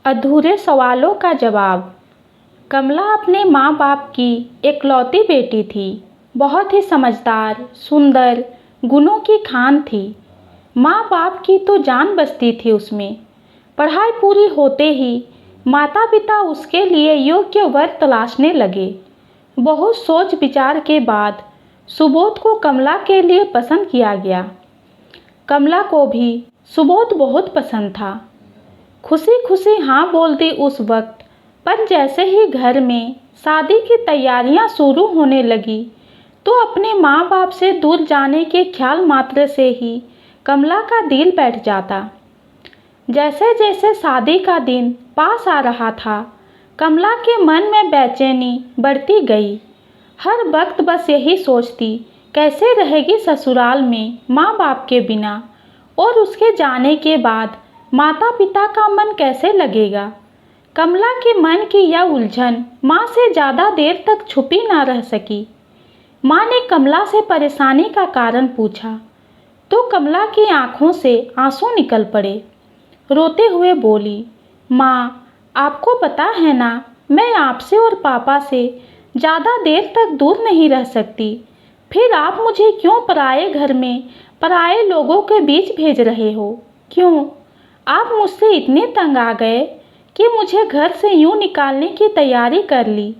अधूरे सवालों का जवाब। कमला अपने माँ बाप की इकलौती बेटी थी। बहुत ही समझदार, सुंदर, गुणों की खान थी। माँ बाप की तो जान बसती थी उसमें। पढ़ाई पूरी होते ही माता पिता उसके लिए योग्य वर तलाशने लगे। बहुत सोच विचार के बाद सुबोध को कमला के लिए पसंद किया गया। कमला को भी सुबोध बहुत पसंद था। खुशी खुशी हाँ बोल दी उस वक्त, पर जैसे ही घर में शादी की तैयारियां शुरू होने लगी तो अपने माँ बाप से दूर जाने के ख्याल मात्र से ही कमला का दिल बैठ जाता। जैसे जैसे शादी का दिन पास आ रहा था, कमला के मन में बेचैनी बढ़ती गई। हर वक्त बस यही सोचती, कैसे रहेगी ससुराल में माँ बाप के बिना, और उसके जाने के बाद माता पिता का मन कैसे लगेगा। कमला के मन की यह उलझन माँ से ज़्यादा देर तक छुपी ना रह सकी। माँ ने कमला से परेशानी का कारण पूछा तो कमला की आंखों से आंसू निकल पड़े। रोते हुए बोली, माँ, आपको पता है ना, मैं आपसे और पापा से ज़्यादा देर तक दूर नहीं रह सकती। फिर आप मुझे क्यों पराए घर में पराए लोगों के बीच भेज रहे हो? क्यों आप मुझसे इतने तंग आ गए कि मुझे घर से यूं निकालने की तैयारी कर ली?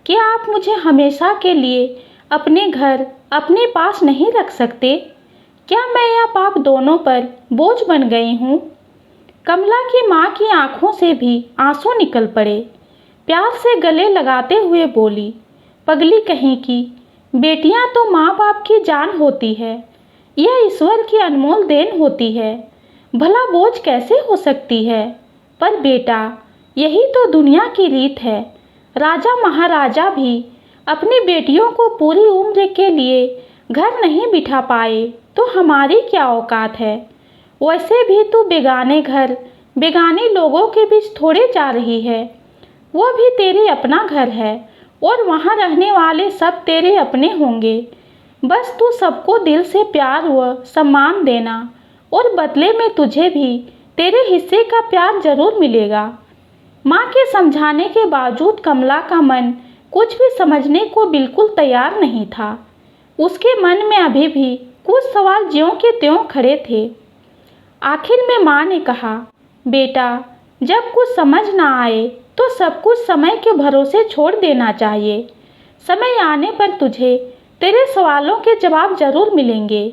क्या आप मुझे हमेशा के लिए अपने घर, अपने पास नहीं रख सकते? क्या मैं या आप दोनों पर बोझ बन गई हूँ? कमला की माँ की आंखों से भी आंसू निकल पड़े। प्यार से गले लगाते हुए बोली, पगली कहीं की, बेटियां तो माँ बाप की जान होती है। यह ईश्वर की अनमोल देन होती है। भला बोझ कैसे हो सकती है? पर बेटा, यही तो दुनिया की रीत है। राजा महाराजा भी अपनी बेटियों को पूरी उम्र के लिए घर नहीं बिठा पाए तो हमारी क्या औकात है? वैसे भी तू बेगाने घर, बेगाने लोगों के बीच थोड़े जा रही है। वो भी तेरे अपना घर है और वहाँ रहने वाले सब तेरे अपने होंगे। बस तू सबको दिल से प्यार व सम्मान देना, और बदले में तुझे भी तेरे हिस्से का प्यार जरूर मिलेगा। माँ के समझाने के बावजूद कमला का मन कुछ भी समझने को बिल्कुल तैयार नहीं था। उसके मन में अभी भी कुछ सवाल ज्यों के त्यों खड़े थे। आखिर में माँ ने कहा, बेटा, जब कुछ समझ ना आए तो सब कुछ समय के भरोसे छोड़ देना चाहिए। समय आने पर तुझे तेरे सवालों के जवाब जरूर मिलेंगे।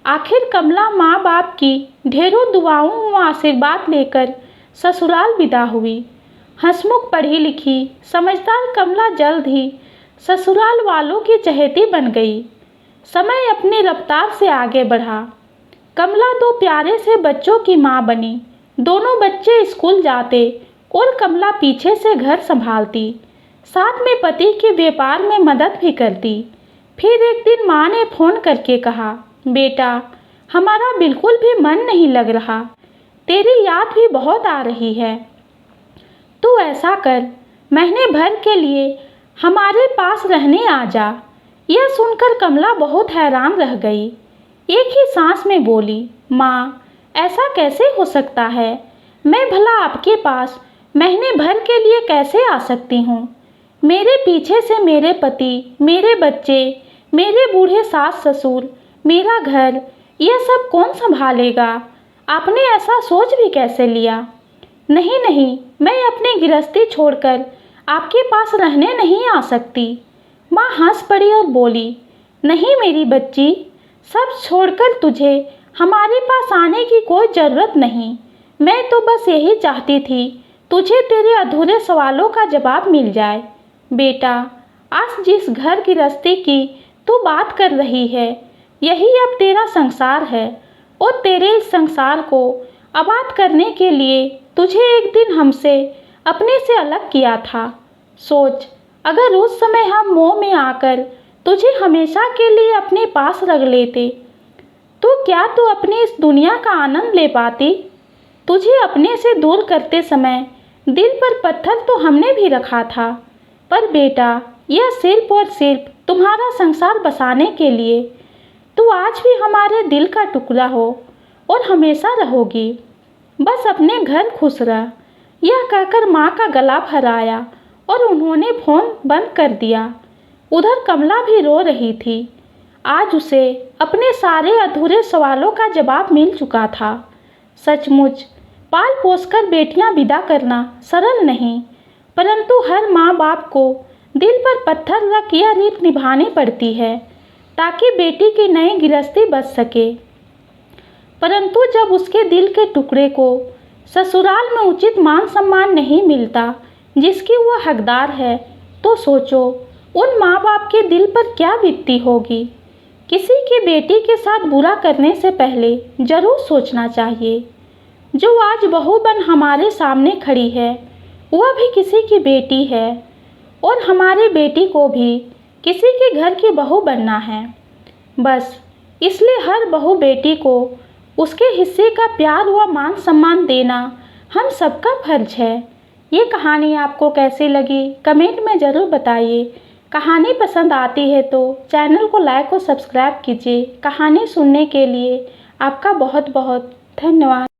आखिर कमला माँ बाप की ढेरों दुआओं व आशीर्वाद लेकर ससुराल विदा हुई। हंसमुख, पढ़ी लिखी, समझदार कमला जल्द ही ससुराल वालों की चहेती बन गई। समय अपनी रफ्तार से आगे बढ़ा। कमला दो प्यारे से बच्चों की माँ बनी। दोनों बच्चे स्कूल जाते और कमला पीछे से घर संभालती, साथ में पति के व्यापार में मदद भी करती। फिर एक दिन माँ ने फ़ोन करके कहा, बेटा, हमारा बिल्कुल भी मन नहीं लग रहा। तेरी याद भी बहुत आ रही है। तू ऐसा कर, महीने भर के लिए हमारे पास रहने आ जा। यह सुनकर कमला बहुत हैरान रह गई। एक ही सांस में बोली, माँ, ऐसा कैसे हो सकता है? मैं भला आपके पास महीने भर के लिए कैसे आ सकती हूँ? मेरे पीछे से मेरे पति, मेरे बच्चे, मेरे बूढ़े सास ससुर, मेरा घर, यह सब कौन संभालेगा? आपने ऐसा सोच भी कैसे लिया? नहीं नहीं, मैं अपनी गृहस्थी छोड़कर आपके पास रहने नहीं आ सकती। माँ हंस पड़ी और बोली, नहीं मेरी बच्ची, सब छोड़कर तुझे हमारे पास आने की कोई ज़रूरत नहीं। मैं तो बस यही चाहती थी, तुझे तेरे अधूरे सवालों का जवाब मिल जाए। बेटा, आज जिस घर गृहस्थी की तू बात कर रही है, यही अब तेरा संसार है, और तेरे इस संसार को आबाद करने के लिए तुझे एक दिन हमसे अपने से अलग किया था। सोच, अगर उस समय हम मोह में आकर तुझे हमेशा के लिए अपने पास रख लेते तो क्या तू अपनी इस दुनिया का आनंद ले पाती? तुझे अपने से दूर करते समय दिल पर पत्थर तो हमने भी रखा था, पर बेटा, यह सिर्फ और सिर्फ तुम्हारा संसार बसाने के लिए। तू आज भी हमारे दिल का टुकड़ा हो और हमेशा रहोगी। बस अपने घर खुश रह, यह कहकर माँ का गला भराया और उन्होंने फ़ोन बंद कर दिया। उधर कमला भी रो रही थी। आज उसे अपने सारे अधूरे सवालों का जवाब मिल चुका था। सचमुच पाल पोसकर बेटियां विदा करना सरल नहीं, परंतु हर माँ बाप को दिल पर पत्थर रख यह रीत निभानी पड़ती है ताकि बेटी की नई गृहस्थी बच सके। परंतु जब उसके दिल के टुकड़े को ससुराल में उचित मान सम्मान नहीं मिलता जिसकी वह हकदार है, तो सोचो उन माँ बाप के दिल पर क्या बीतती होगी। किसी की बेटी के साथ बुरा करने से पहले जरूर सोचना चाहिए। जो आज बहू बन हमारे सामने खड़ी है वह भी किसी की बेटी है और हमारी बेटी को भी किसी के घर की बहू बनना है। बस इसलिए हर बहू बेटी को उसके हिस्से का प्यार व मान सम्मान देना हम सबका फर्ज है। ये कहानी आपको कैसी लगी कमेंट में ज़रूर बताइए। कहानी पसंद आती है तो चैनल को लाइक और सब्सक्राइब कीजिए। कहानी सुनने के लिए आपका बहुत बहुत धन्यवाद।